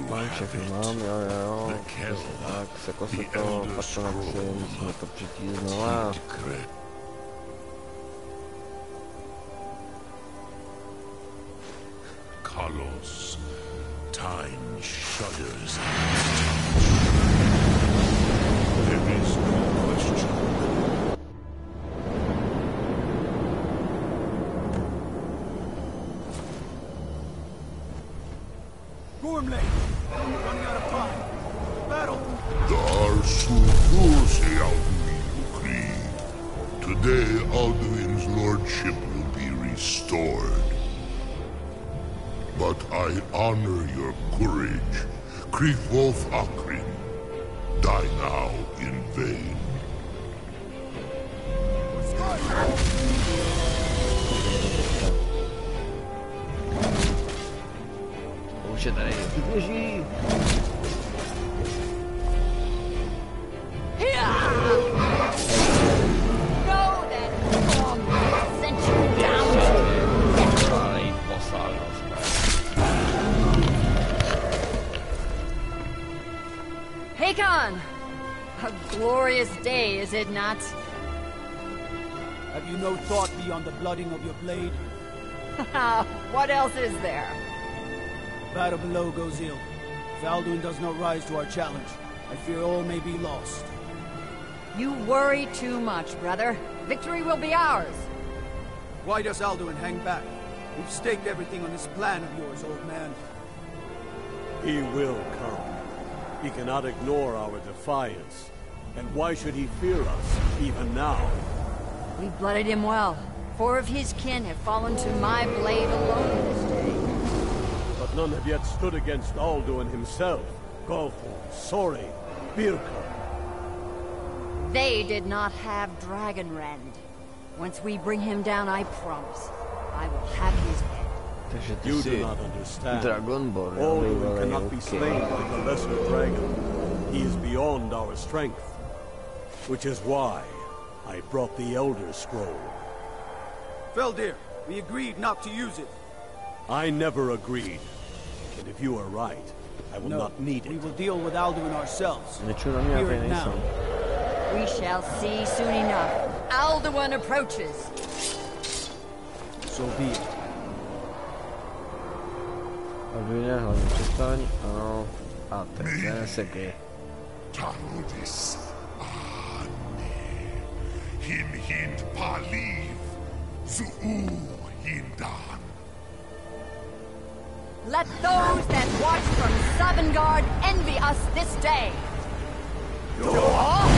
Mám všechny, mám, jo. Tak, jako se to, pak to napři, musíme to přečíst znova. Carlos, time shudders. There is no question. Gormley, running out of time. Battle. Today, Alduin's lordship will be restored. But I honor your courage. Kriegwolf Akrin, die now in vain. Už je tady. Běží! A glorious day, is it not? Have you no thought beyond the blooding of your blade? What else is there? Battle below goes ill. If Alduin does not rise to our challenge, I fear all may be lost. You worry too much, brother. Victory will be ours. Why does Alduin hang back? We've staked everything on this plan of yours, old man. He will come. He cannot ignore our defiance. And why should he fear us, even now? We blooded him well. 4 of his kin have fallen to my blade alone this day. But none have yet stood against Alduin himself. Golfo, Sori, Birka. They did not have Dragonrend. Once we bring him down, I promise, I will have his head. You do not understand. Dragonborn. Alduin cannot be slain by the lesser dragon. He is beyond our strength. Which is why I brought the Elder Scroll. Feldir, we agreed not to use it. I never agreed. And if you are right, I will not need it. We will deal with Alduin ourselves. Hear it now. We shall see soon enough. Alduin approaches. So be it. Alduine, hlavně přestaň, ano. A teď se kej. Tarudis ane. Hind paliv. Zuu hindan. Let those that watch from Sovngarde envy us this day. Wow.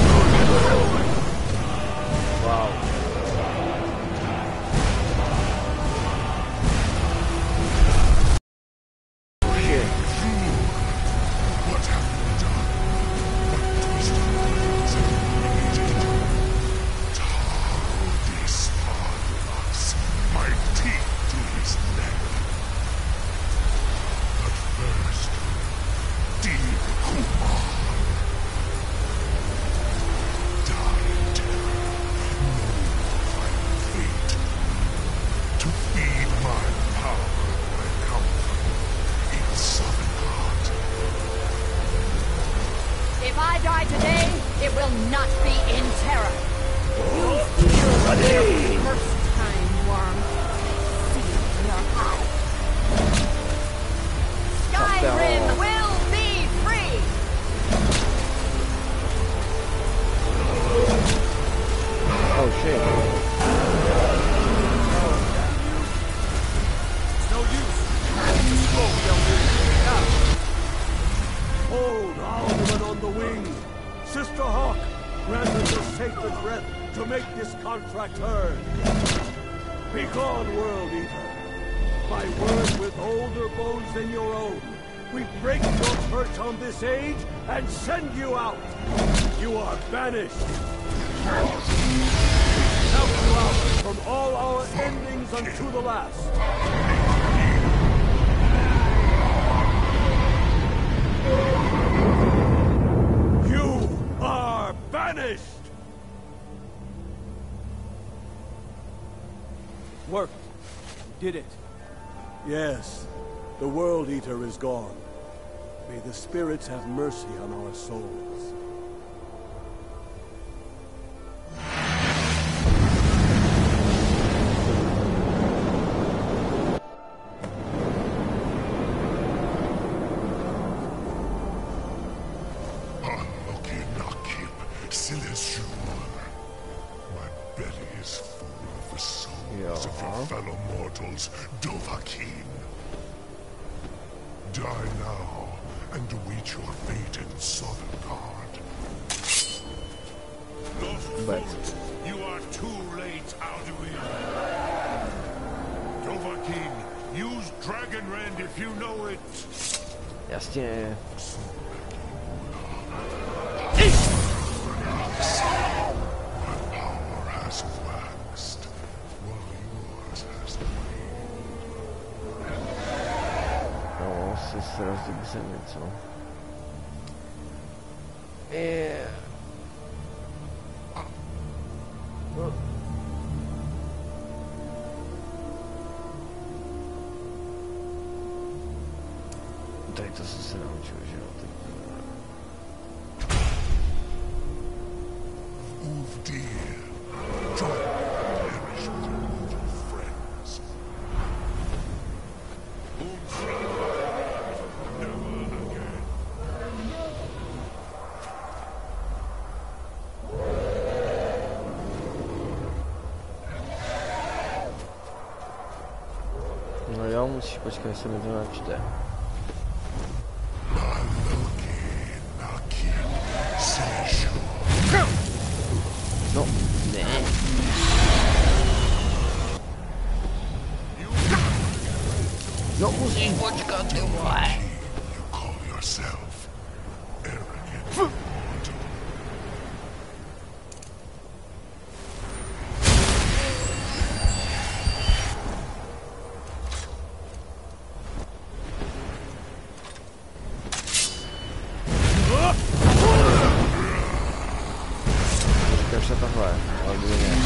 Skyrim will be free! Oh shit. It's no use. Just slow we don't do it now. Hold Alduin on the wing. Sister Hawk, grant us your sacred breath to make this contract heard. Begone, World Eater. By word with older bones than your own, we break your perch on this age and send you out. You are banished. Now you out from all our endings unto the last. You are banished. Worked. We did it. Yes, the World Eater is gone. May the spirits have mercy on our souls. Fellow mortals, Dovahkiin. Die now and await your fate in Sodengard. But You are too late, Alduin. Dovahkiin, use Dragon Rend if you know it. jasně. Power has waxed, while yours has waned. No, se srazí k zemi, co? Tady to jsem se naučil, že jo? Move dear. Join me, perish with your mortal friends. Never again. No jo, musíš počkat, jestli mi to načte. No, ne. No musíš počkat, ty vole. You call yourself arrogant mortal. Počkej se tohle, ale bude ne.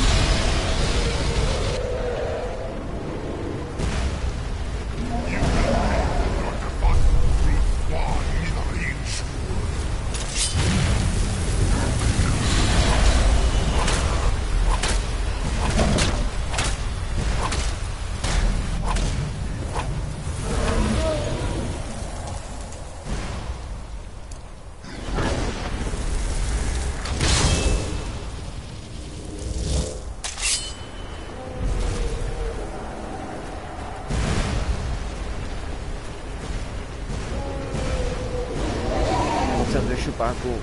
Šupáku.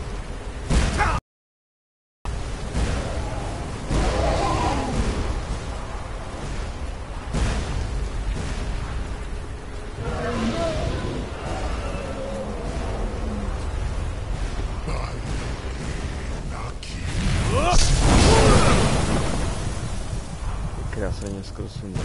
Krásně skoro sundal.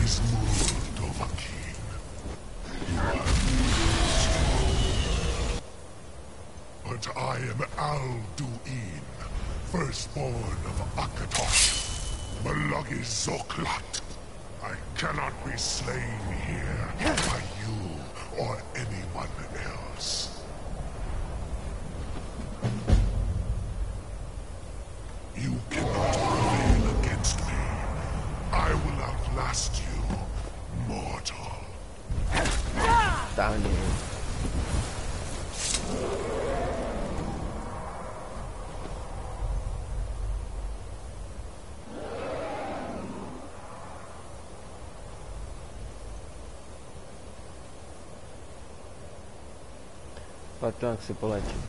is Dovahkiin. You are strong. But I am Alduin, firstborn of Akatosh, Malagi Zoklat. I cannot be slain here by you or anyone else. You cannot prevail against me. I will outlast you, mortal. Down here. Tak si poletím.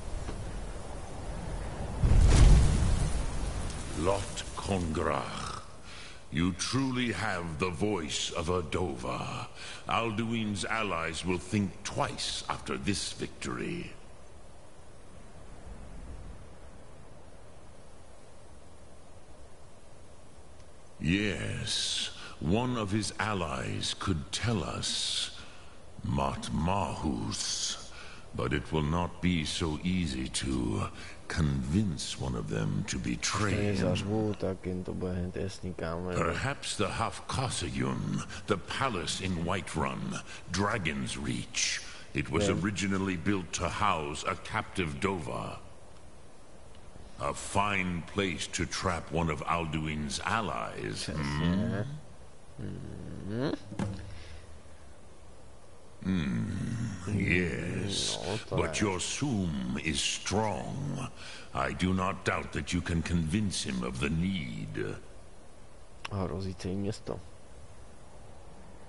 Lot Kongrach, you truly have the voice of a Dova. Alduin's allies will think twice after this victory. Yes, one of his allies could tell us. Matmahus. But it will not be so easy to convince one of them to betray him. Perhaps the Hafkasayun, the palace in Whiterun, Dragon's Reach. It was originally built to house a captive Dova. A fine place to trap one of Alduin's allies. Yes, but your Sum is strong. I do not doubt that you can convince him of the need.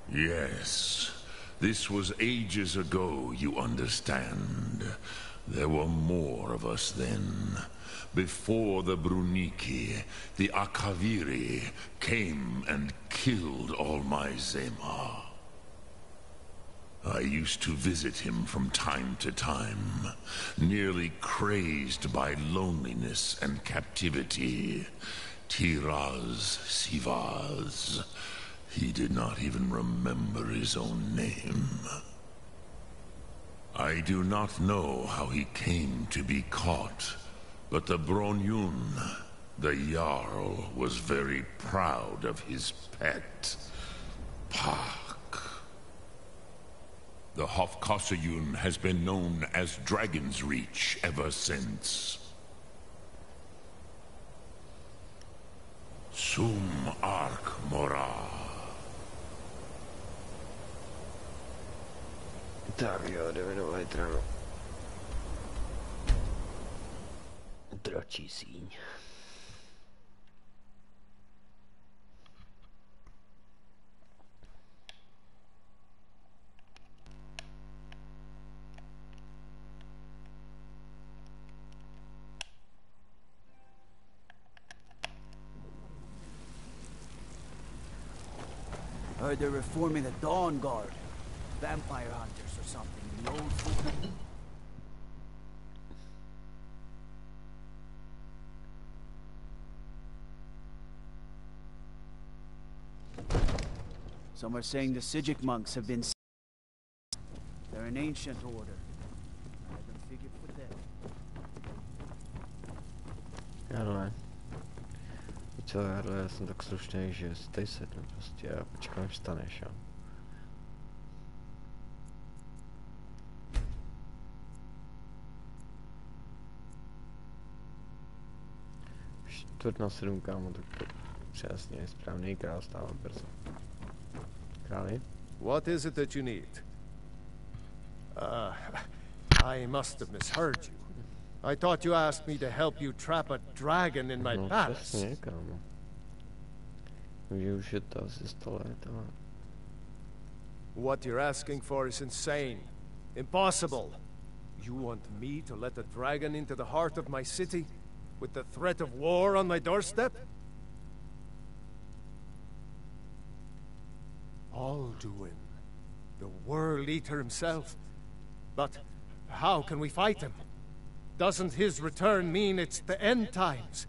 Yes, this was ages ago, you understand. There were more of us then. Before the Bruniki, the Akaviri came and killed all my Zema. I used to visit him from time to time, nearly crazed by loneliness and captivity. Tiraz Sivaz. He did not even remember his own name. I do not know how he came to be caught, but the Bronyun, the Jarl, was very proud of his pet, Pak. The Hofkasayun has been known as Dragon's Reach ever since. Sum Ark Mora. Tak jo, jdeme do Whiterunu. Dračí síň. Heard they're reforming the Dawn Guard. Vampire hunters or something. The old folk. Some are saying the Svitek monks have been. They're an ancient order. I haven't figured for them. Ale co, já jsem tak slušný, že stej se tam prostě a počkám, až staneš, jo. Čtvrt na 7, kámo, tak to přesně správný král stává brzo. Králi? What is it that you need? I must have misheard you. I thought you asked me to help you trap a dragon in my palace. Přesně, kámo. Už je to asi 100 let, ale... What you're asking for is insane. Impossible. You want me to let a dragon into the heart of my city? With the threat of war on my doorstep? Alduin. The World Eater himself. But how can we fight him? Doesn't his return mean it's the end times?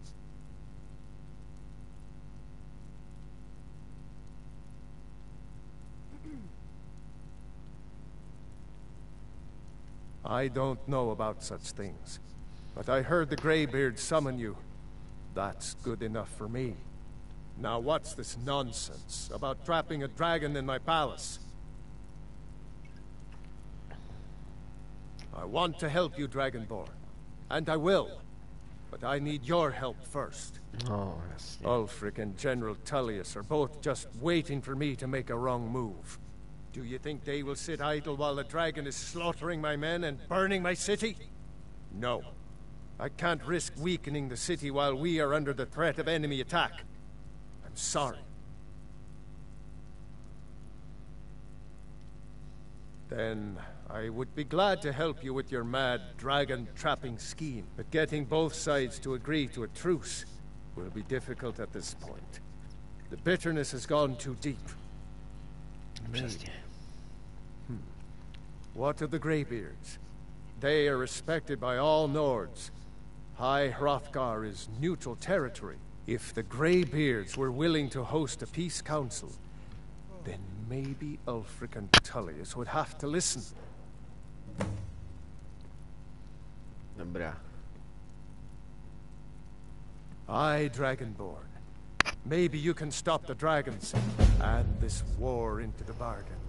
I don't know about such things, but I heard the Greybeard summon you. That's good enough for me. Now what's this nonsense about trapping a dragon in my palace? I want to help you, Dragonborn, and I will, but I need your help first. No, jasně. Ulfric and General Tullius are both just waiting for me to make a wrong move. Do you think they will sit idle while the dragon is slaughtering my men and burning my city? No. I can't risk weakening the city while we are under the threat of enemy attack. I'm sorry. Then I would be glad to help you with your mad dragon-trapping scheme, but getting both sides to agree to a truce will be difficult at this point. The bitterness has gone too deep. Přesně. What of the Greybeards? They are respected by all Nords. High Hrothgar is neutral territory. If the Greybeards were willing to host a peace council, then maybe Ulfric and Tullius would have to listen. Dobrá. Aye, Dragonborn. Maybe you can stop the dragons and this war into the bargain.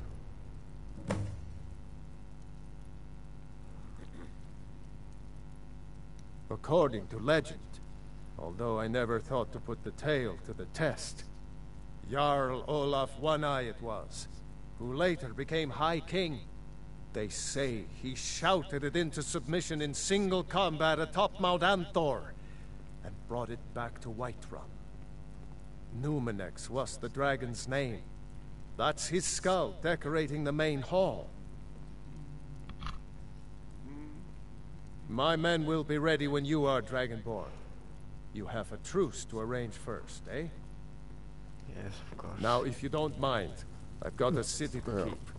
According to legend, although I never thought to put the tale to the test, Jarl Olaf One-Eye it was, who later became High King. They say he shouted it into submission in single combat atop Mount Anthor, and brought it back to Whiterun. Numenex was the dragon's name. That's his skull decorating the main hall. My men will be ready when you are, Dragonborn. You have a truce to arrange first, eh? Yes, of course. Now, if you don't mind, I've got a city to keep.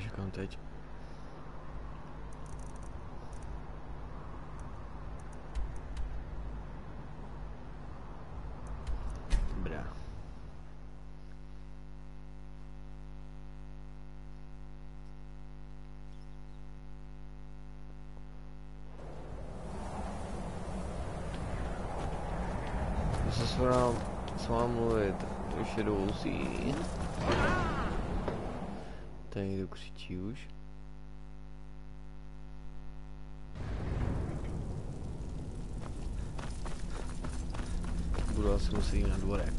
Čekám teď. Dobrá. Zase s vámi mluvit, už je douzí. Tady někdo křičí už. Budu asi muset jít na dvorek.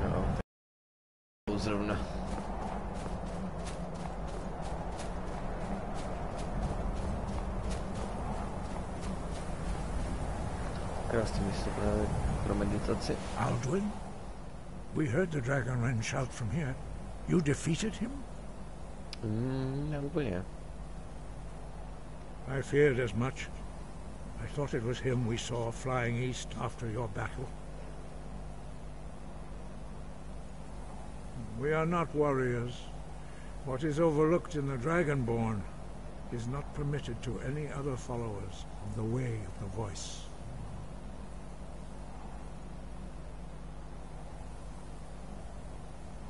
Jo, tak zrovna. Krásné místo právě pro meditaci. Alduin? We heard the Dragonren shout from here. You defeated him? Ne úplně. I feared as much. I thought it was him we saw flying east after your battle. We are not warriors. What is overlooked in the Dragonborn is not permitted to any other followers of the Way of the Voice.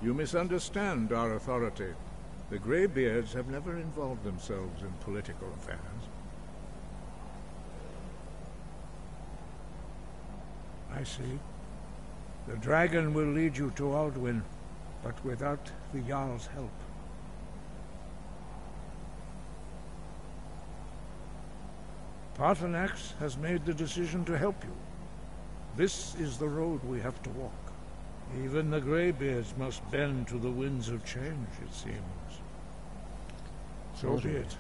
You misunderstand our authority. The Greybeards have never involved themselves in political affairs. I see. The dragon will lead you to Alduin, but without the Jarl's help. Paarthurnax has made the decision to help you. This is the road we have to walk. Even the Greybeards must bend to the winds of change, it seems. So be it.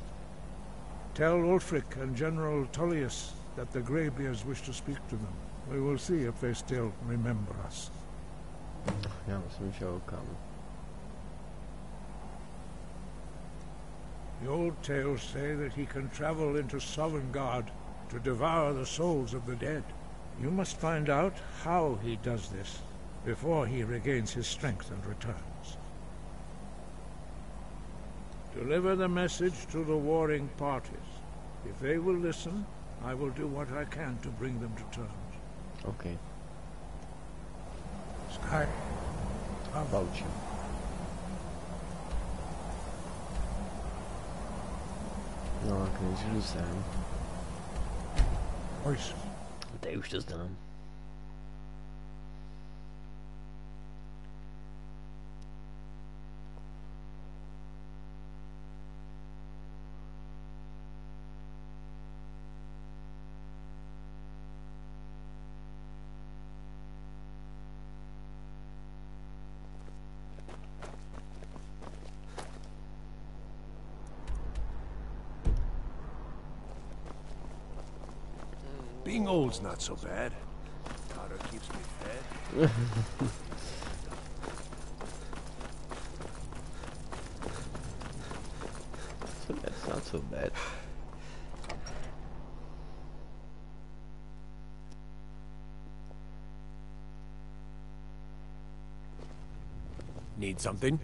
Tell Ulfric and General Tullius that the Greybeards wish to speak to them. We will see if they still remember us. Já musím šel kam. The old tales say that he can travel into Sovngarde to devour the souls of the dead. You must find out how he does this before he regains his strength and returns. Deliver the message to the warring parties. If they will listen, I will do what I can to bring them to terms. OK. Sky. Bauči. No, tak nejdřív jdu sem. Voice. Tady už to znám. Being old's not so bad. Daughter keeps me fed. So that's not so bad. Need something?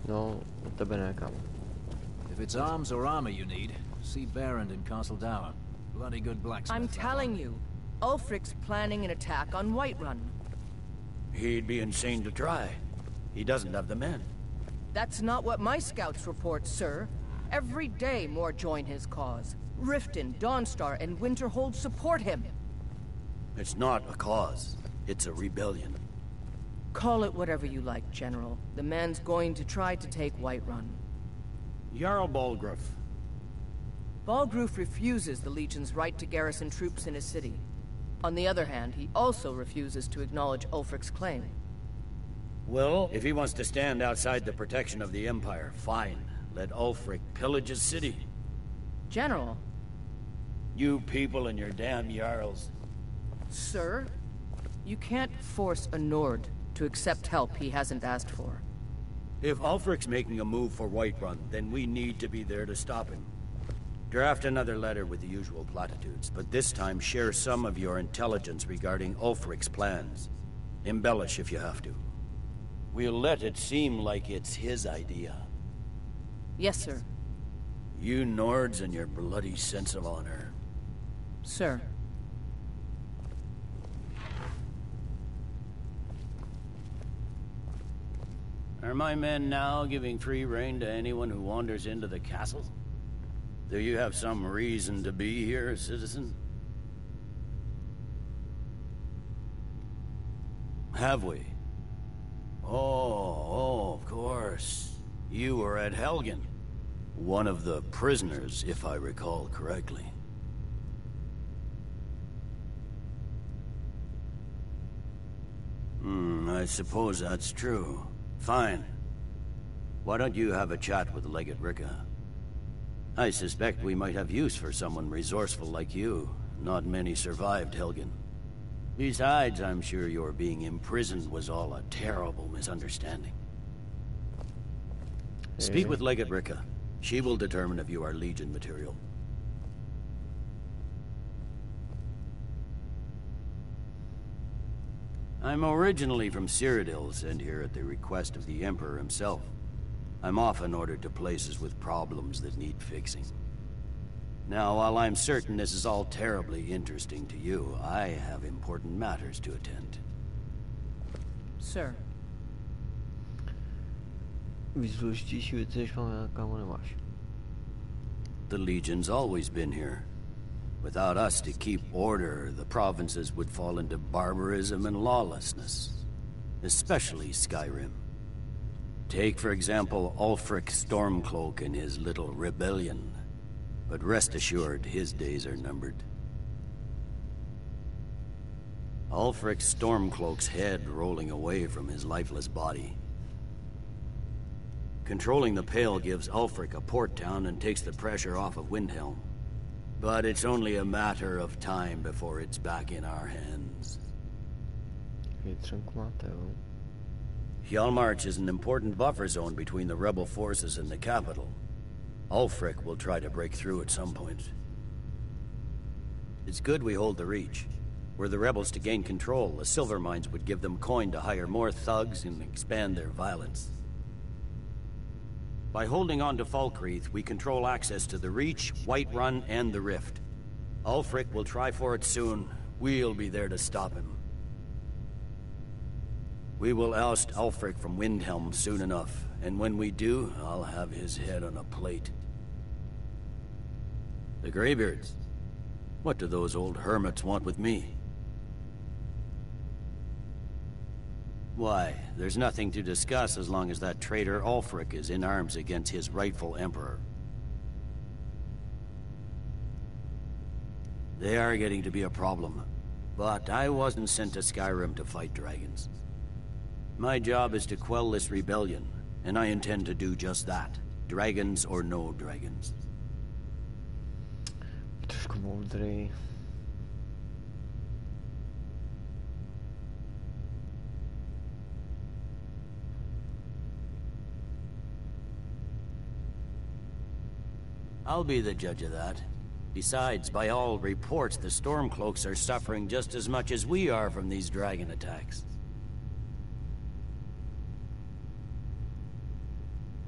No, tebe nekam. If it's arms or armor you need, see Baron in Castle Dower. Bloody good blacksmith. I'm telling you, Ulfric's planning an attack on Whiterun. He'd be insane to try. He doesn't have the men. That's not what my scouts report, sir. Every day more join his cause. Riften, Dawnstar, and Winterhold support him. It's not a cause. It's a rebellion. Call it whatever you like, General. The man's going to try to take Whiterun. Jarl Balgruuf. Balgruuf refuses the Legion's right to garrison troops in his city. On the other hand, he also refuses to acknowledge Ulfric's claim. Well, if he wants to stand outside the protection of the Empire, fine. Let Ulfric pillage his city. General. You people and your damn Jarls. Sir, you can't force a Nord to accept help he hasn't asked for. If Ulfric's making a move for Whiterun, then we need to be there to stop him. Draft another letter with the usual platitudes, but this time share some of your intelligence regarding Ulfric's plans. Embellish if you have to. We'll let it seem like it's his idea. Yes, sir. You Nords and your bloody sense of honor. Sir. Are my men now giving free rein to anyone who wanders into the castle? Do you have some reason to be here, citizen? Have we? Oh, of course. You were at Helgen. One of the prisoners, if I recall correctly. I suppose that's true. Fine. Why don't you have a chat with Legate Ricka? I suspect we might have use for someone resourceful like you. Not many survived Helgen. Besides, I'm sure your being imprisoned was all a terrible misunderstanding. Speak with Legate Ricka. She will determine if you are Legion material. I'm originally from Cyrodiil, sent here at the request of the Emperor himself. I'm often ordered to places with problems that need fixing. Now, while I'm certain this is all terribly interesting to you, I have important matters to attend. Sir. The Legion's always been here. Without us to keep order, the provinces would fall into barbarism and lawlessness. Especially Skyrim. Take, for example, Ulfric Stormcloak and his little rebellion. But rest assured, his days are numbered. Ulfric Stormcloak's head rolling away from his lifeless body. Controlling the Pale gives Ulfric a port town and takes the pressure off of Windhelm. But it's only a matter of time before it's back in our hands. Hjalmarch is an important buffer zone between the rebel forces and the capital. Ulfric will try to break through at some point. It's good we hold the Reach. Were the rebels to gain control, the silver mines would give them coin to hire more thugs and expand their violence. By holding on to Falkreath, we control access to the Reach, Whiterun, and the Rift. Ulfric will try for it soon. We'll be there to stop him. We will oust Ulfric from Windhelm soon enough, and when we do, I'll have his head on a plate. The Greybeards? What do those old hermits want with me? Why, there's nothing to discuss as long as that traitor Ulfric is in arms against his rightful emperor. They are getting to be a problem, but I wasn't sent to Skyrim to fight dragons. My job is to quell this rebellion, and I intend to do just that. Dragons or no dragons. Trošku moudrý. I'll be the judge of that. Besides, by all reports, the Stormcloaks are suffering just as much as we are from these dragon attacks.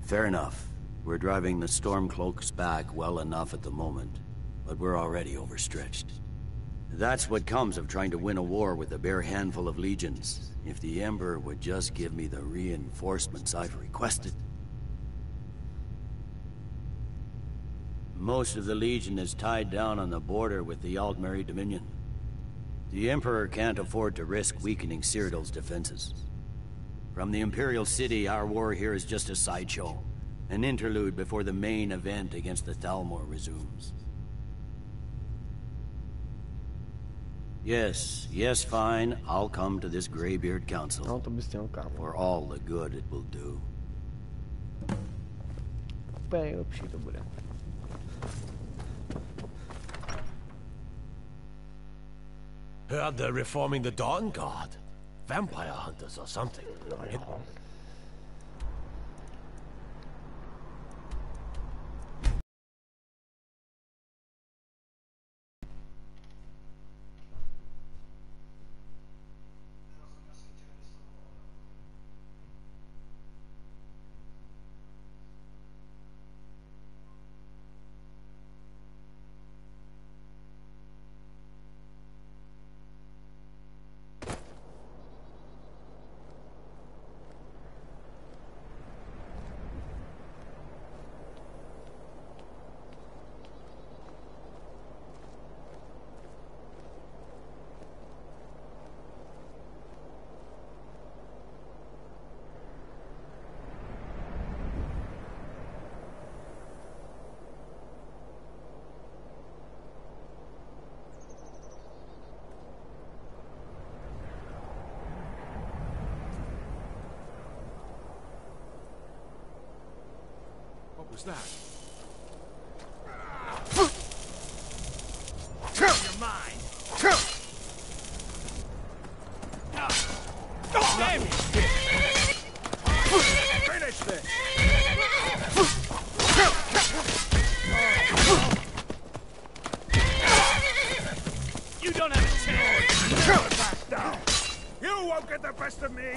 Fair enough. We're driving the Stormcloaks back well enough at the moment, but we're already overstretched. That's what comes of trying to win a war with a bare handful of legions. If the Emperor would just give me the reinforcements I've requested. Most of the Legion is tied down on the border with the Altmeri Dominion. The Emperor can't afford to risk weakening Cyrodiil's defenses. From the Imperial City, our war here is just a sideshow. An interlude before the main event against the Thalmor resumes. Yes, fine. I'll come to this Greybeard Council. No, to bys měl kámo. For all the good it will do. Úplně nejlepší to bude. Heard they're reforming the Dawn Guard. Vampire hunters or something. What was that? You're mine. Damn you! Finish this! You don't have a chance! Never back down! You won't get the best of me!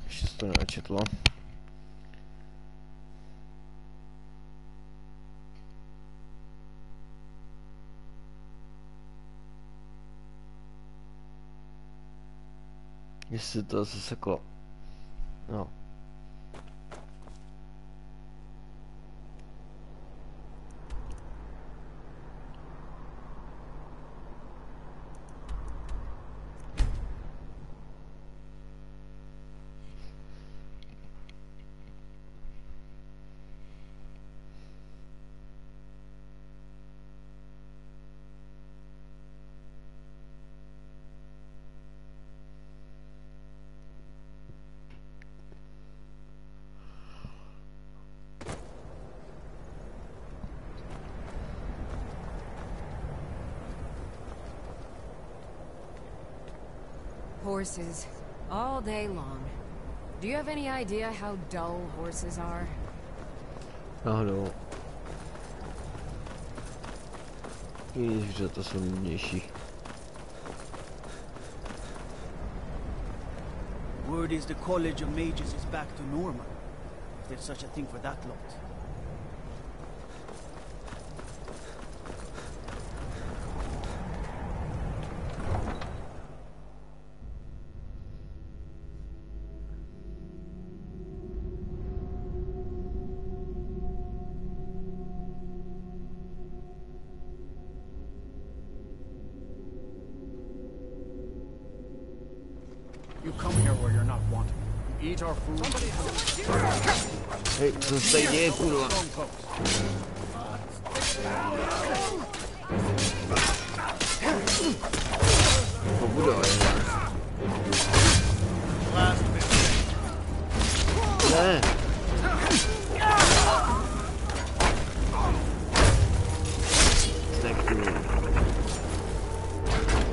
Ještě to neočetlo. Jestli to zase jako... No. horses. All day long. Do you have any idea how dull horses are? Náhodou. I zvířata jsou nudnější. Word is the College of Mages is back to normal. If there's such a thing for that lot. You come here where you're not wanted. You eat our food. Hej, co se tady děje, kurva? Pobudoj. Ne.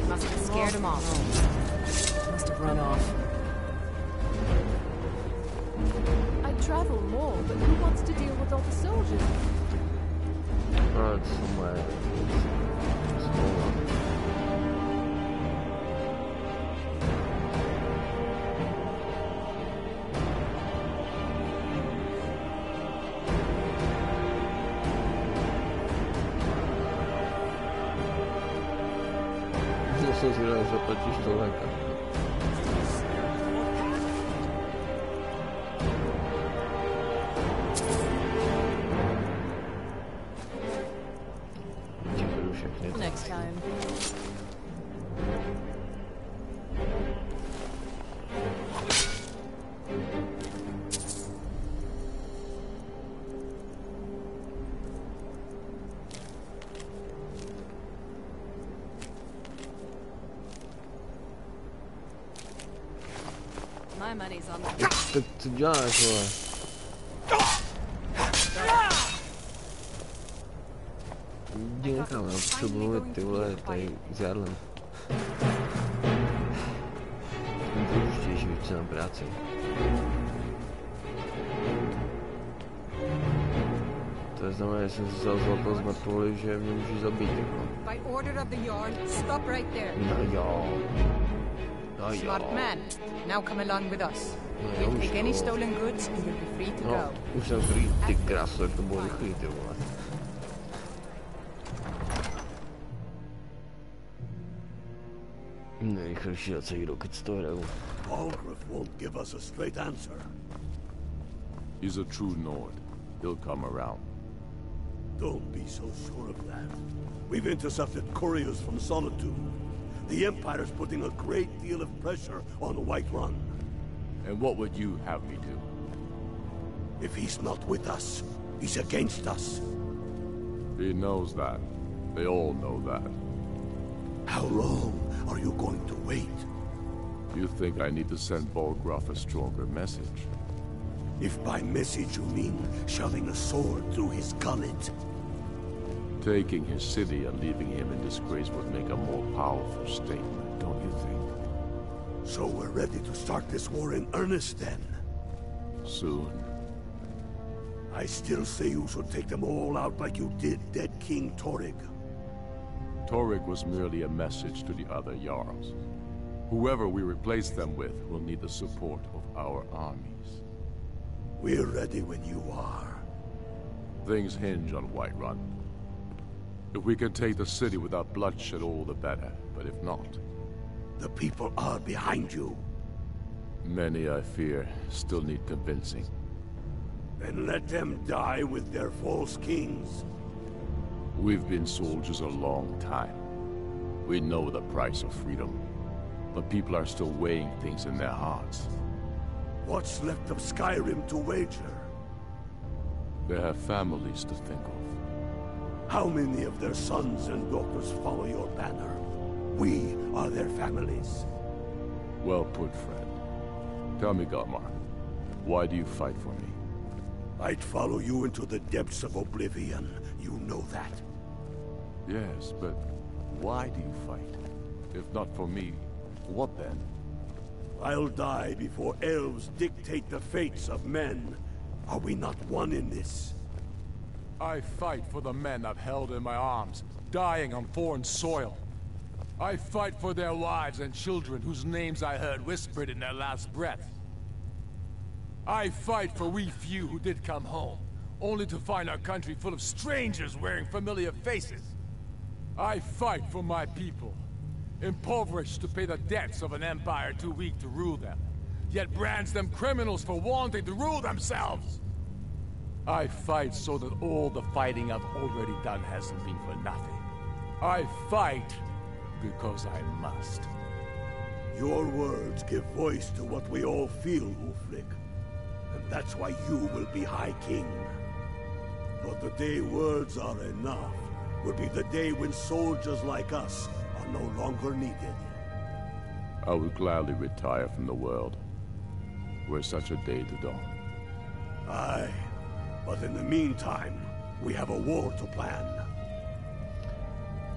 Must have scared him off. Must have run off. I'd travel more, but who wants to deal with all the soldiers? Oh, it's somewhere. Jsem zvědavý, že zaplatíš tohleka. Next time. My money's on the... Tak co děláš, vole? Jdi někam, já potřebuji mluvit, ty vole, tady s Jarlem. Jsem důležitější, víc na práci. To znamená, že jsem si vzal zlato z mrtvoly, že mě můžu zabít, jako. By order of the Jarl, stop right there. No jo. No Smart jo. man. Now come along with us. No We'll jo, už take any to. stolen goods and you'll be free to No, go. už jsem free, ty krásu, jak to bylo rychlý, ty vole. Nejrychlejší za celý rok, co to hraju. Algrith won't give us a straight answer. He's a true Nord. He'll come around. Don't be so sure of that. We've intercepted couriers from Solitude. The Empire's putting a great deal of pressure on Whiterun. And what would you have me do? If he's not with us, he's against us. He knows that. They all know that. How long are you going to wait? You think I need to send Bolgraf a stronger message? If by message you mean shoving a sword through his gullet. Taking his city and leaving him in disgrace would make a more powerful statement, don't you think? So we're ready to start this war in earnest then? Soon. I still say you should take them all out like you did dead King Torrig. Torrig was merely a message to the other Jarls. Whoever we replace them with will need the support of our armies. We're ready when you are. Things hinge on Whiterun. If we can take the city without bloodshed, all the better. But if not... The people are behind you. Many, I fear, still need convincing. Then let them die with their false kings. We've been soldiers a long time. We know the price of freedom. But people are still weighing things in their hearts. What's left of Skyrim to wager? They have families to think of. How many of their sons and daughters follow your banner? We are their families. Well put, friend. Tell me, Galmar, why do you fight for me? I'd follow you into the depths of oblivion. You know that. Yes, but why do you fight? If not for me, what then? I'll die before elves dictate the fates of men. Are we not one in this? I fight for the men I've held in my arms, dying on foreign soil. I fight for their wives and children whose names I heard whispered in their last breath. I fight for we few who did come home, only to find our country full of strangers wearing familiar faces. I fight for my people, impoverished to pay the debts of an empire too weak to rule them, yet brands them criminals for wanting to rule themselves. I fight so that all the fighting I've already done hasn't been for nothing. I fight because I must. Your words give voice to what we all feel, Ulfric. And that's why you will be High King. But the day words are enough will be the day when soldiers like us are no longer needed. I would gladly retire from the world, were such a day to dawn. Aye, but in the meantime, we have a war to plan.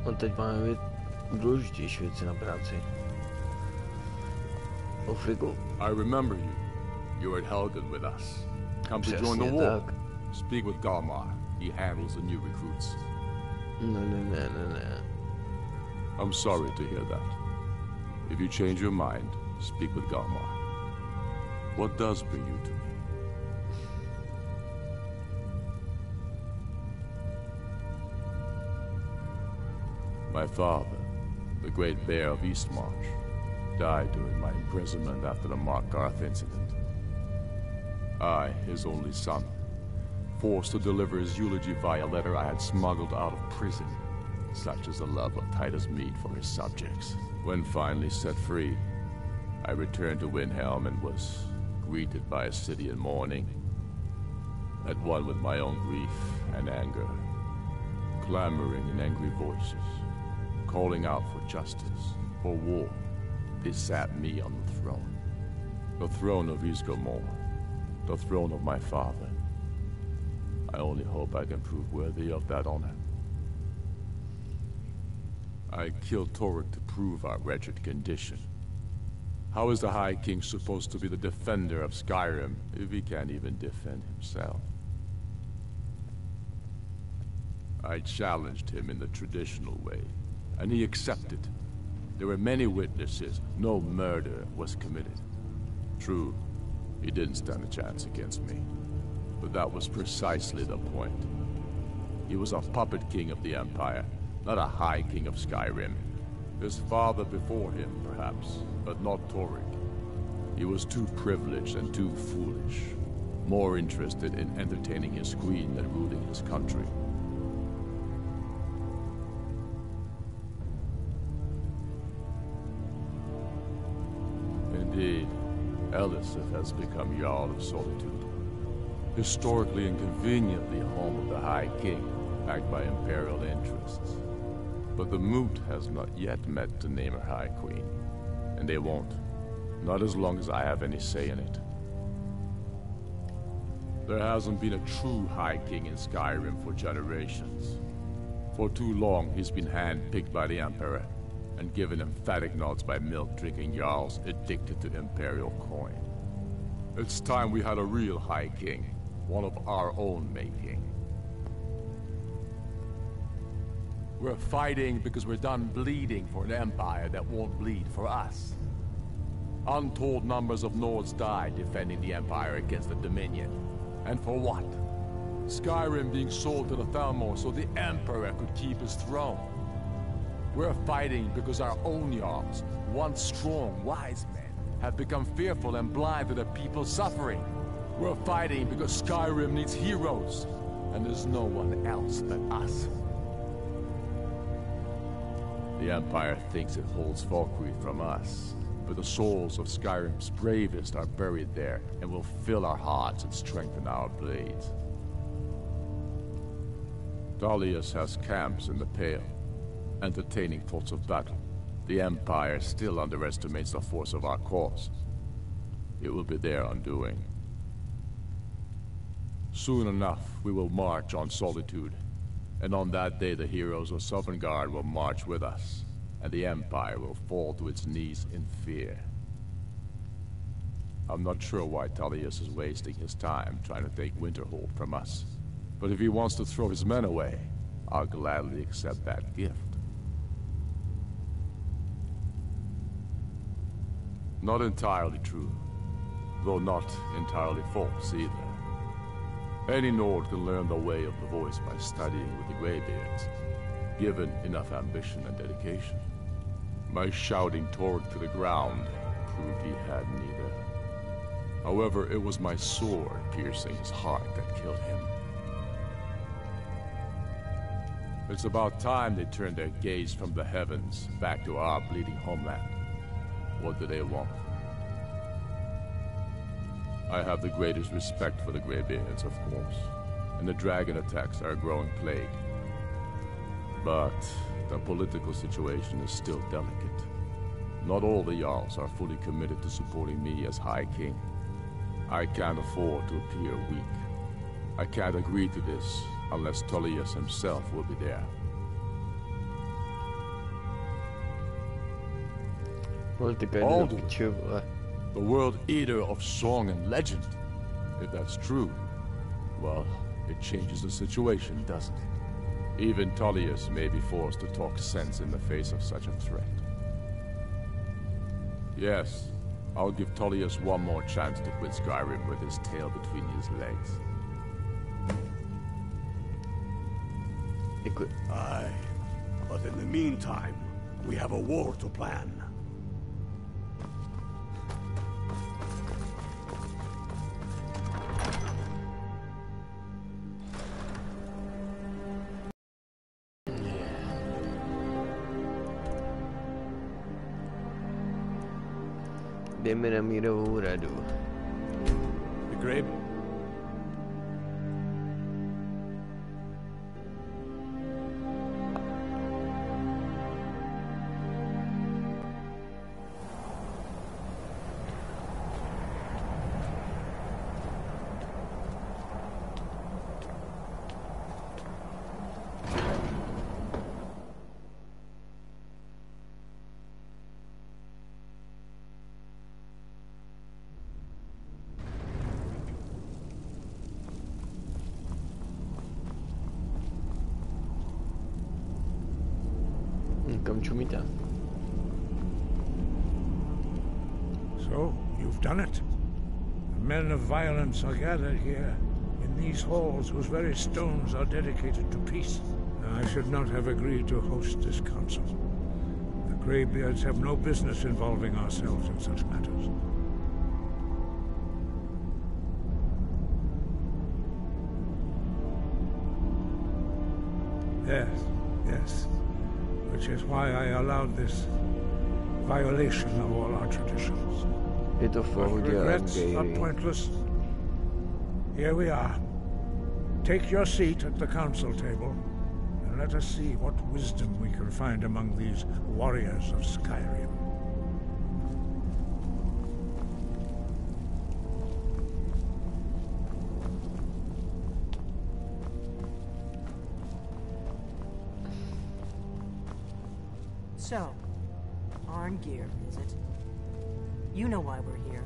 No teď máme být důležitější věci na práci. Ulfriku. I remember you. You were at Helgen with us. Come to join the war. Speak with Galmar. He handles the new recruits. No. I'm sorry to hear that. If you change your mind, speak with Galmar. What does bring you to me? My father, the great bear of Eastmarch, died during my imprisonment after the Markarth incident. I, his only son, forced to deliver his eulogy via letter I had smuggled out of prison. Such is the love of Titus Mead for his subjects. When finally set free, I returned to Windhelm and was greeted by a city in mourning, at one with my own grief and anger, clamoring in angry voices, calling out for justice, for war. They sat me on the throne of Ysgramor, the throne of my father. I only hope I can prove worthy of that honor. I killed Toruk to prove our wretched condition. How is the High King supposed to be the defender of Skyrim if he can't even defend himself? I challenged him in the traditional way, and he accepted. There were many witnesses. No murder was committed. True, he didn't stand a chance against me. But that was precisely the point. He was a puppet king of the Empire, not a High King of Skyrim. His father before him, perhaps, but not Toruk. He was too privileged and too foolish, more interested in entertaining his queen than ruling his country. Indeed, Elisif has become Jarl of Solitude, historically and conveniently home of the High King, backed by Imperial interests. But the Moot has not yet met to name her High Queen, and they won't, not as long as I have any say in it. There hasn't been a true High King in Skyrim for generations. For too long, he's been hand-picked by the Emperor, and given emphatic nods by milk-drinking Jarls addicted to Imperial coin. It's time we had a real High King, one of our own making. We're fighting because we're done bleeding for an empire that won't bleed for us. Untold numbers of Nords died defending the empire against the Dominion. And for what? Skyrim being sold to the Thalmor so the Emperor could keep his throne. We're fighting because our own Jarls, once strong, wise men, have become fearful and blind to the people's suffering. We're fighting because Skyrim needs heroes, and there's no one else but us. The Empire thinks it holds Valkyrie from us, but the souls of Skyrim's bravest are buried there and will fill our hearts and strengthen our blades. Dalius has camps in the Pale, entertaining thoughts of battle. The Empire still underestimates the force of our cause. It will be their undoing. Soon enough, we will march on Solitude, and on that day the heroes of Sovngarde will march with us, and the Empire will fall to its knees in fear. I'm not sure why Tullius is wasting his time trying to take Winterhold from us. But if he wants to throw his men away, I'll gladly accept that gift. Not entirely true, though not entirely false either. Any Nord can learn the way of the voice by studying with the Greybeards, given enough ambition and dedication. My shouting Torg to the ground proved he had neither. However, it was my sword piercing his heart that killed him. It's about time they turned their gaze from the heavens back to our bleeding homeland. What do they want? I have the greatest respect for the Greybeards, of course, and the dragon attacks are a growing plague. But the political situation is still delicate. Not all the Jarls are fully committed to supporting me as High King. I can't afford to appear weak. I can't agree to this unless Tullius himself will be there. Alduin, the World Eater of song and legend. If that's true, well, it changes the situation, doesn't it? Even Tullius may be forced to talk sense in the face of such a threat. Yes, I'll give Tullius one more chance to quit Skyrim with his tail between his legs. Aye, but in the meantime, we have a war to plan. Jdeme na mírovou radu. The Grey... So, you've done it. The men of violence are gathered here, in these halls whose very stones are dedicated to peace. I should not have agreed to host this council. The Greybeards have no business involving ourselves in such matters. Yes. Which is why I allowed this violation of all our traditions. But regrets are pointless. Here we are. Take your seat at the council table, and let us see what wisdom we can find among these warriors of Skyrim. So, Arngeir, is it? You know why we're here.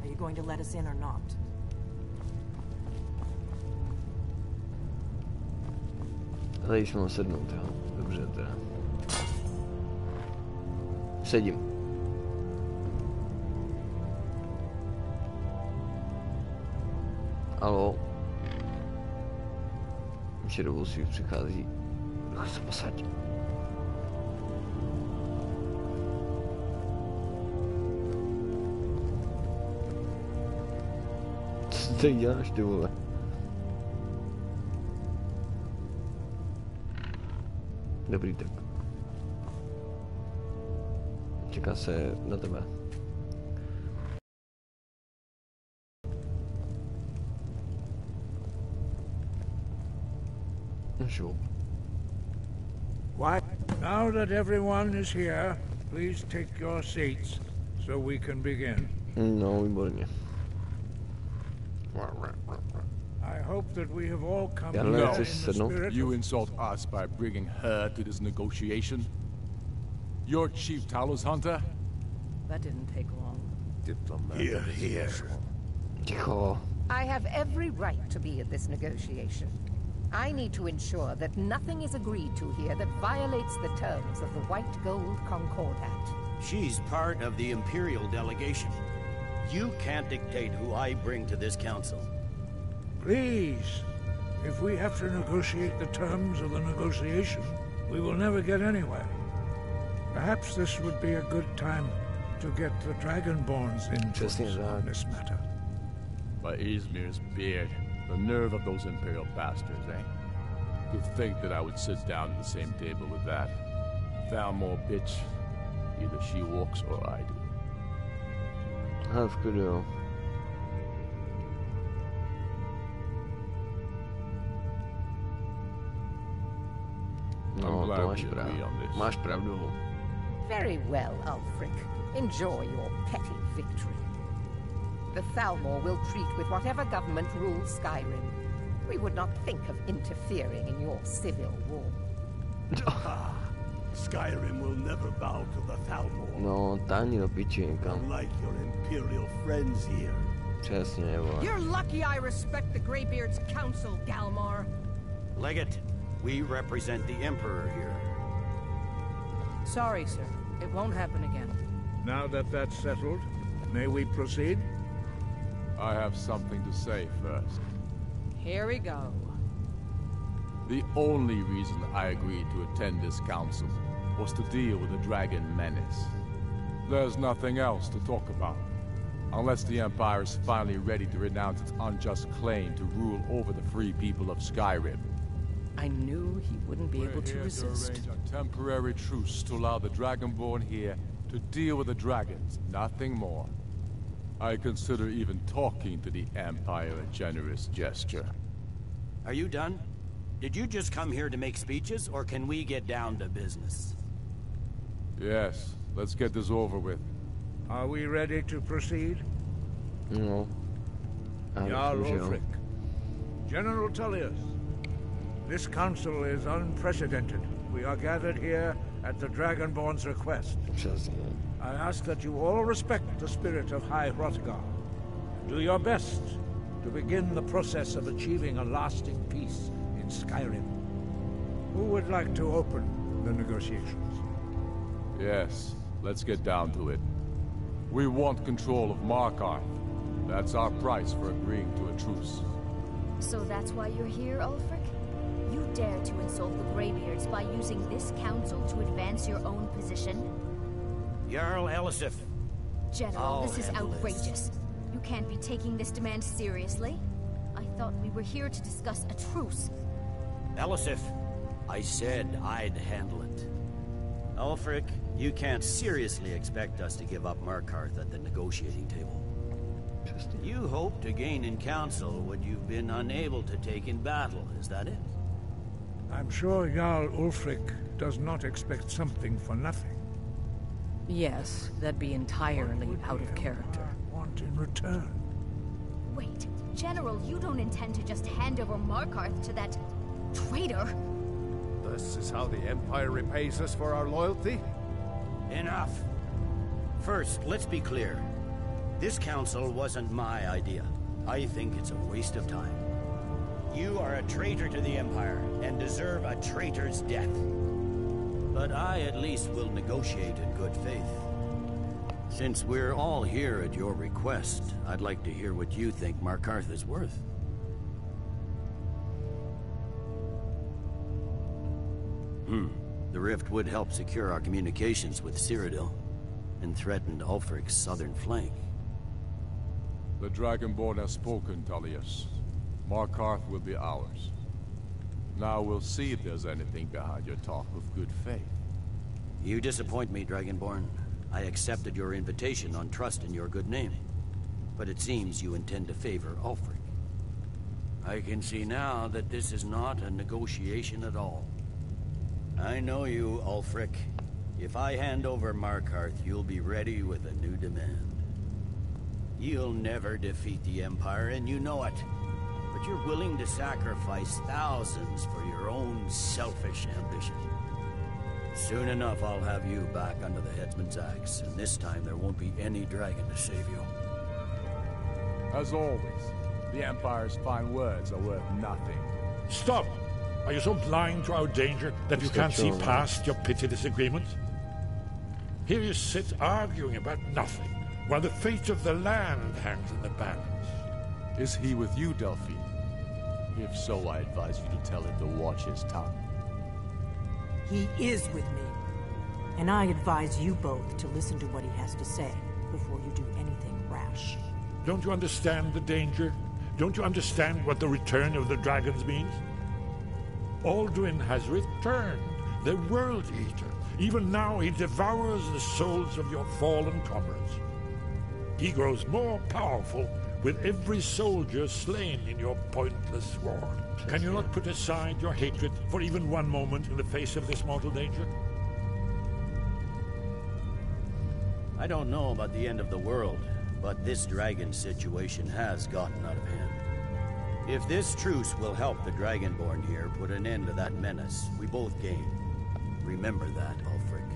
Are you going to let us in or not? Ale když mám sednout, jo? Dobře, teda. Sedím. Alo. Ještě do vůzí přichází. Kdo se posadí? Co ty děláš, ty vole? Dobrý, tak. Čeká se na tebe. Sure. What? Now that everyone is here, please take your seats so we can begin. No, výborně. I hope that we have all come No, here in the spirit You insult us by bringing her to this negotiation? You're Chief Talos Hunter? That didn't take long. Here, here. Ticho. I have every right to be at this negotiation. I need to ensure that nothing is agreed to here that violates the terms of the White Gold Concordat. She's part of the Imperial delegation. You can't dictate who I bring to this council. Please. If we have to negotiate the terms of the negotiation, we will never get anywhere. Perhaps this would be a good time to get the Dragonborn's interest on this matter. By Izmir's beard, the nerve of those Imperial bastards, eh? To think that I would sit down at the same table with that. Thalmor bitch. Either she walks or I do. Hele, v klidu, jo. No, to máš pravdu. Máš pravdu. Very well, Ulfric. Enjoy your petty victory. The Thalmor will treat with whatever government rules Skyrim. We would not think of interfering in your civil war. Skyrim will never bow to the Thalmor. No, táhni do piči někam. Unlike your Imperial friends here. Přesně, vole. You're lucky I respect the Greybeard's council, Galmar. Legate, we represent the Emperor here. Sorry, sir. It won't happen again. Now that that's settled, may we proceed? I have something to say first. Here we go. The only reason I agreed to attend this council was to deal with the dragon menace. There's nothing else to talk about. Unless the Empire is finally ready to renounce its unjust claim to rule over the free people of Skyrim. I knew he wouldn't be able to We're here resist. to arrange a temporary truce to allow the Dragonborn here to deal with the dragons, nothing more. I consider even talking to the Empire a generous gesture. Are you done? Did you just come here to make speeches, or can we get down to business? Yes, let's get this over with. Are we ready to proceed? No. Jarl Ulfric. General Tullius. This council is unprecedented. We are gathered here at the Dragonborn's request. I ask that you all respect the spirit of High Hrothgar. Do your best to begin the process of achieving a lasting peace in Skyrim. Who would like to open the negotiations? Yes, let's get down to it. We want control of Markarth. That's our price for agreeing to a truce. So that's why you're here, Ulfric? You dare to insult the Greybeards by using this council to advance your own position? Jarl Elisif. General, this is outrageous. You can't be taking this demand seriously. I thought we were here to discuss a truce. Elisif, I said I'd handle it. Ulfric, you can't seriously expect us to give up Markarth at the negotiating table. You hope to gain in council what you've been unable to take in battle, is that it? I'm sure Jarl Ulfric does not expect something for nothing. Yes, that'd be entirely out of character. Want in return? Wait, General, you don't intend to just hand over Markarth to that traitor? This is how the Empire repays us for our loyalty? Enough. First, let's be clear. This council wasn't my idea. I think it's a waste of time. You are a traitor to the Empire, and deserve a traitor's death. But I at least will negotiate in good faith. Since we're all here at your request, I'd like to hear what you think Markarth is worth. The rift would help secure our communications with Cyrodiil, and threatened Ulfric's southern flank. The Dragonborn has spoken, Tullius. Markarth will be ours. Now we'll see if there's anything behind your talk of good faith. You disappoint me, Dragonborn. I accepted your invitation on trust in your good name. But it seems you intend to favor Ulfric. I can see now that this is not a negotiation at all. I know you, Ulfric. If I hand over Markarth, you'll be ready with a new demand. You'll never defeat the Empire, and you know it. But you're willing to sacrifice thousands for your own selfish ambition. Soon enough, I'll have you back under the headsman's axe, and this time there won't be any dragon to save you. As always, the Empire's fine words are worth nothing. Stop! Are you so blind to our danger that you can't see past your petty disagreements? Here you sit arguing about nothing, while the fate of the land hangs in the balance. Is he with you, Delphine? If so, I advise you to tell him to watch his tongue. He is with me. And I advise you both to listen to what he has to say before you do anything rash. Don't you understand the danger? Don't you understand what the return of the dragons means? Alduin has returned, the World Eater. Even now he devours the souls of your fallen comrades. He grows more powerful with every soldier slain in your pointless war. Can you not put aside your hatred for even one moment in the face of this mortal danger? I don't know about the end of the world, but this dragon situation has gotten out of hand. If this truce will help the Dragonborn here put an end to that menace, we both gain. Remember that, Ulfric.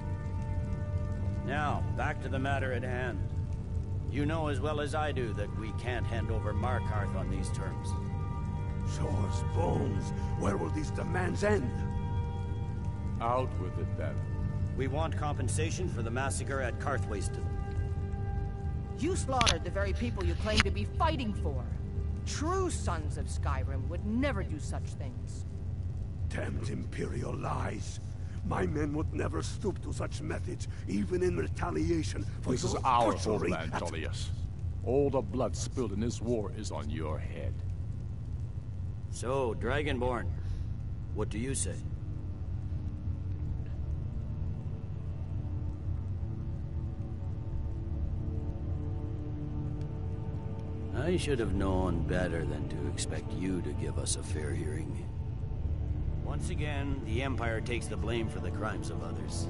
Now, back to the matter at hand. You know as well as I do that we can't hand over Markarth on these terms. Show us bones. Where will these demands end? Out with it, then. We want compensation for the massacre at Karthwasten. You slaughtered the very people you claim to be fighting for. True sons of Skyrim would never do such things. Damned Imperial lies. My men would never stoop to such methods, even in retaliation for This is your our butchery homeland, at- Tullius. All the blood spilled in this war is on your head. So, Dragonborn, what do you say? I should have known better than to expect you to give us a fair hearing. Once again, the Empire takes the blame for the crimes of others.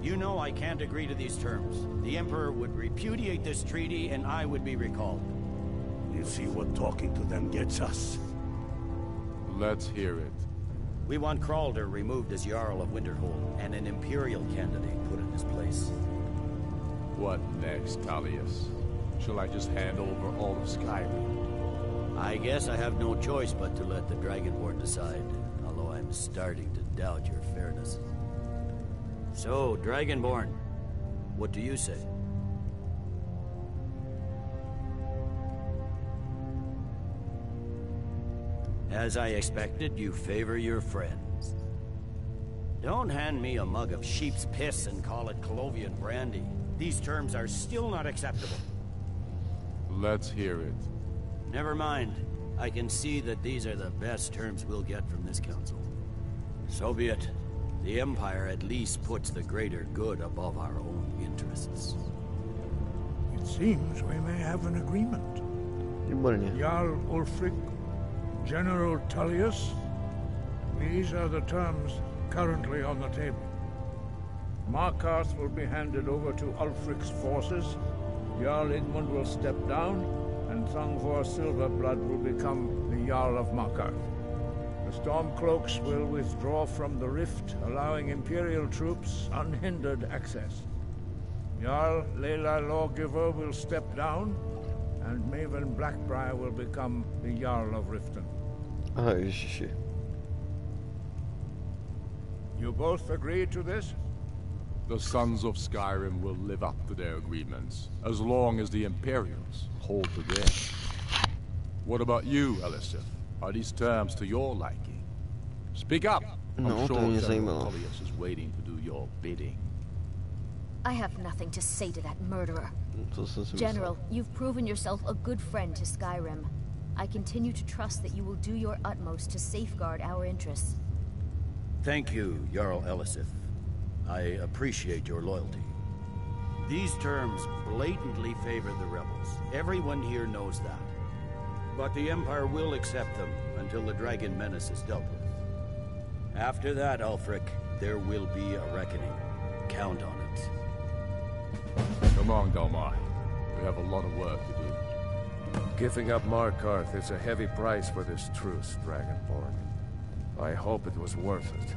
You know I can't agree to these terms. The Emperor would repudiate this treaty and I would be recalled. You see what talking to them gets us? Let's hear it. We want Kralder removed as Jarl of Winterhold and an Imperial candidate put in his place. What next, Tullius? Shall I just hand over all of Skyrim? I guess I have no choice but to let the Dragonborn decide, although I'm starting to doubt your fairness. So, Dragonborn, what do you say? As I expected, you favor your friends. Don't hand me a mug of sheep's piss and call it Colovian brandy. These terms are still not acceptable. Let's hear it. Never mind. I can see that these are the best terms we'll get from this council. So be it. The Empire at least puts the greater good above our own interests. It seems we may have an agreement. Jarl Ulfric, General Tullius, these are the terms currently on the table. Markarth will be handed over to Ulfric's forces, Jarl Igmund will step down, and Thongvor Silverblood will become the Jarl of Markarth. The Stormcloaks will withdraw from the rift, allowing Imperial troops unhindered access. Jarl Leila Lawgiver will step down, and Maven Blackbriar will become the Jarl of Riften. Aha, ježiši. You both agree to this? The Sons of Skyrim will live up to their agreements, as long as the Imperials hold to theirs. What about you, Elisif? Are these terms to your liking? Speak up! I'm sure General Tullius is waiting to do your bidding. I have nothing to say to that murderer. General, you've proven yourself a good friend to Skyrim. I continue to trust that you will do your utmost to safeguard our interests. Thank you, Jarl Elisif. I appreciate your loyalty. These terms blatantly favor the rebels. Everyone here knows that. But the Empire will accept them until the dragon menace is dealt with. After that, Ulfric, there will be a reckoning. Count on it. Come on, Delmar. We have a lot of work to do. Giving up Markarth is a heavy price for this truce, Dragonborn. I hope it was worth it.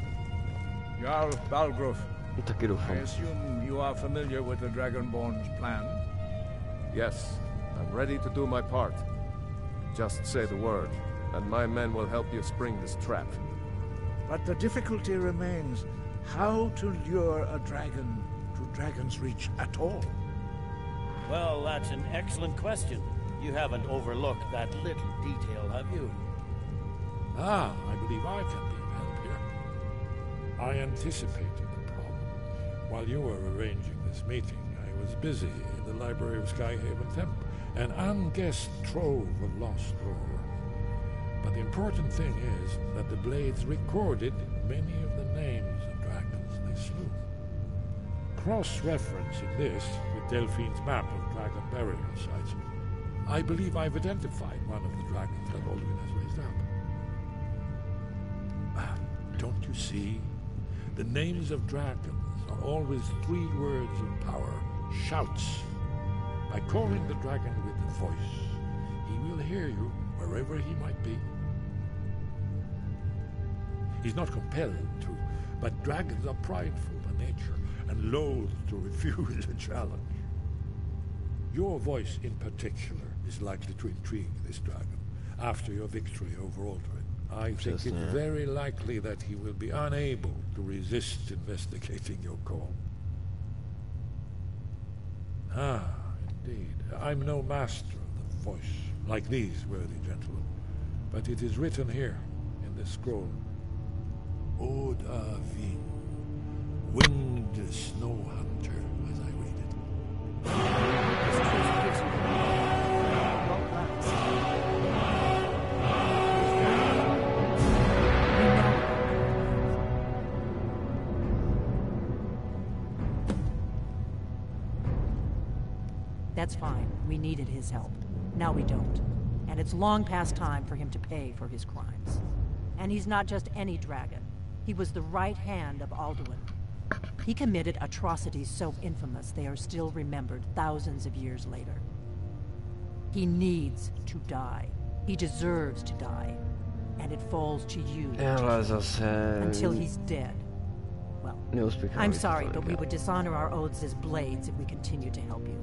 Jarl Balgruf. Taky doufám. I assume you are familiar with the Dragonborn's plan? Yes, I'm ready to do my part. Just say the word, and my men will help you spring this trap. But the difficulty remains how to lure a dragon to Dragon's Reach at all. Well, that's an excellent question. You haven't overlooked that little detail, have you? Ah, I believe I can be of help here. I anticipated the problem. While you were arranging this meeting, I was busy in the library of Skyhaven Temple, an unguessed trove of lost lore. But the important thing is that the blades recorded many of the names of dragons they slew. Cross-referencing this with Delphine's map of dragon burial sites, I believe I've identified one of the dragons that Alduin has raised up. Don't you see? The names of dragons are always 3 words of power, shouts. By calling the dragon with the voice, he will hear you wherever he might be. He's not compelled to, but dragons are prideful by nature and loath to refuse a challenge. Your voice in particular is likely to intrigue this dragon after your victory over Alduin. I think it's very likely that he will be unable to resist investigating your call. Ah, indeed. I'm no master of the voice, like these worthy gentlemen, but it is written here in this scroll. Ode Avin, winged snow hunter, as I read it. That's fine. We needed his help. Now we don't. And it's long past time for him to pay for his crimes. And he's not just any dragon. He was the right hand of Alduin. He committed atrocities so infamous they are still remembered thousands of years later. He needs to die. He deserves to die. And it falls to you until he's dead. Well, I'm sorry, but we would dishonor our oaths as blades if we continue to help you.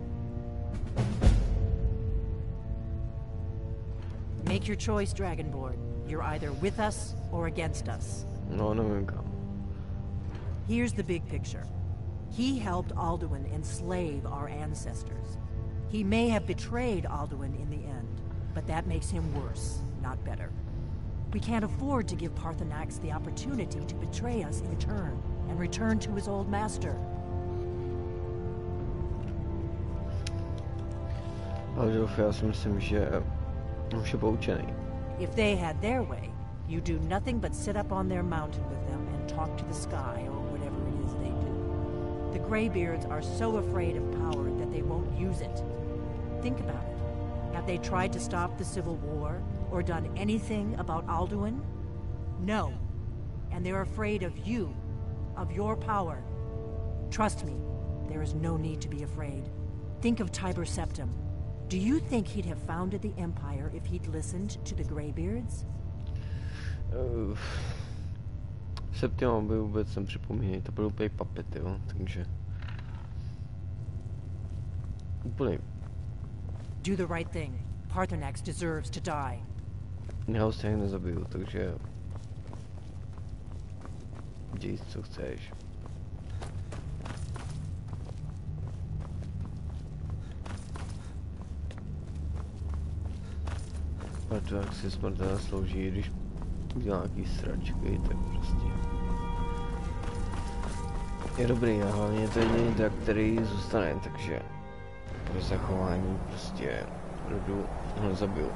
Make your choice, Dragonborn. You're either with us or against us. No. Here's the big picture. He helped Alduin enslave our ancestors. He may have betrayed Alduin in the end, but that makes him worse, not better. We can't afford to give Paarthurnax the opportunity to betray us in turn and return to his old master. Já si myslím, že už je poučený. If they had their way, you do nothing but sit up on their mountain with them and talk to the sky or whatever it is they do. The Greybeards are so afraid of power that they won't use it. Think about it. Have they tried to stop the Civil War or done anything about Alduin? No. And they're afraid of you, of your power. Trust me, there is no need to be afraid. Think of Tiber Septim. Do you think he'd have founded the Empire if he'd listened to the Greybeards? Septima by vůbec nepřipomínají, to byl úplně papet, jo, takže... Úplně... Do the right thing. Paarthurnax deserves to die. Já ho stejně nezabiju, takže... Děj, co chceš. A to jak si smrtelé slouží, když udělá nějaký sračky, tak prostě... Je dobrý a hlavně to je jediný drak, který zůstane, takže... Pro zachování prostě rodu ho zabiju.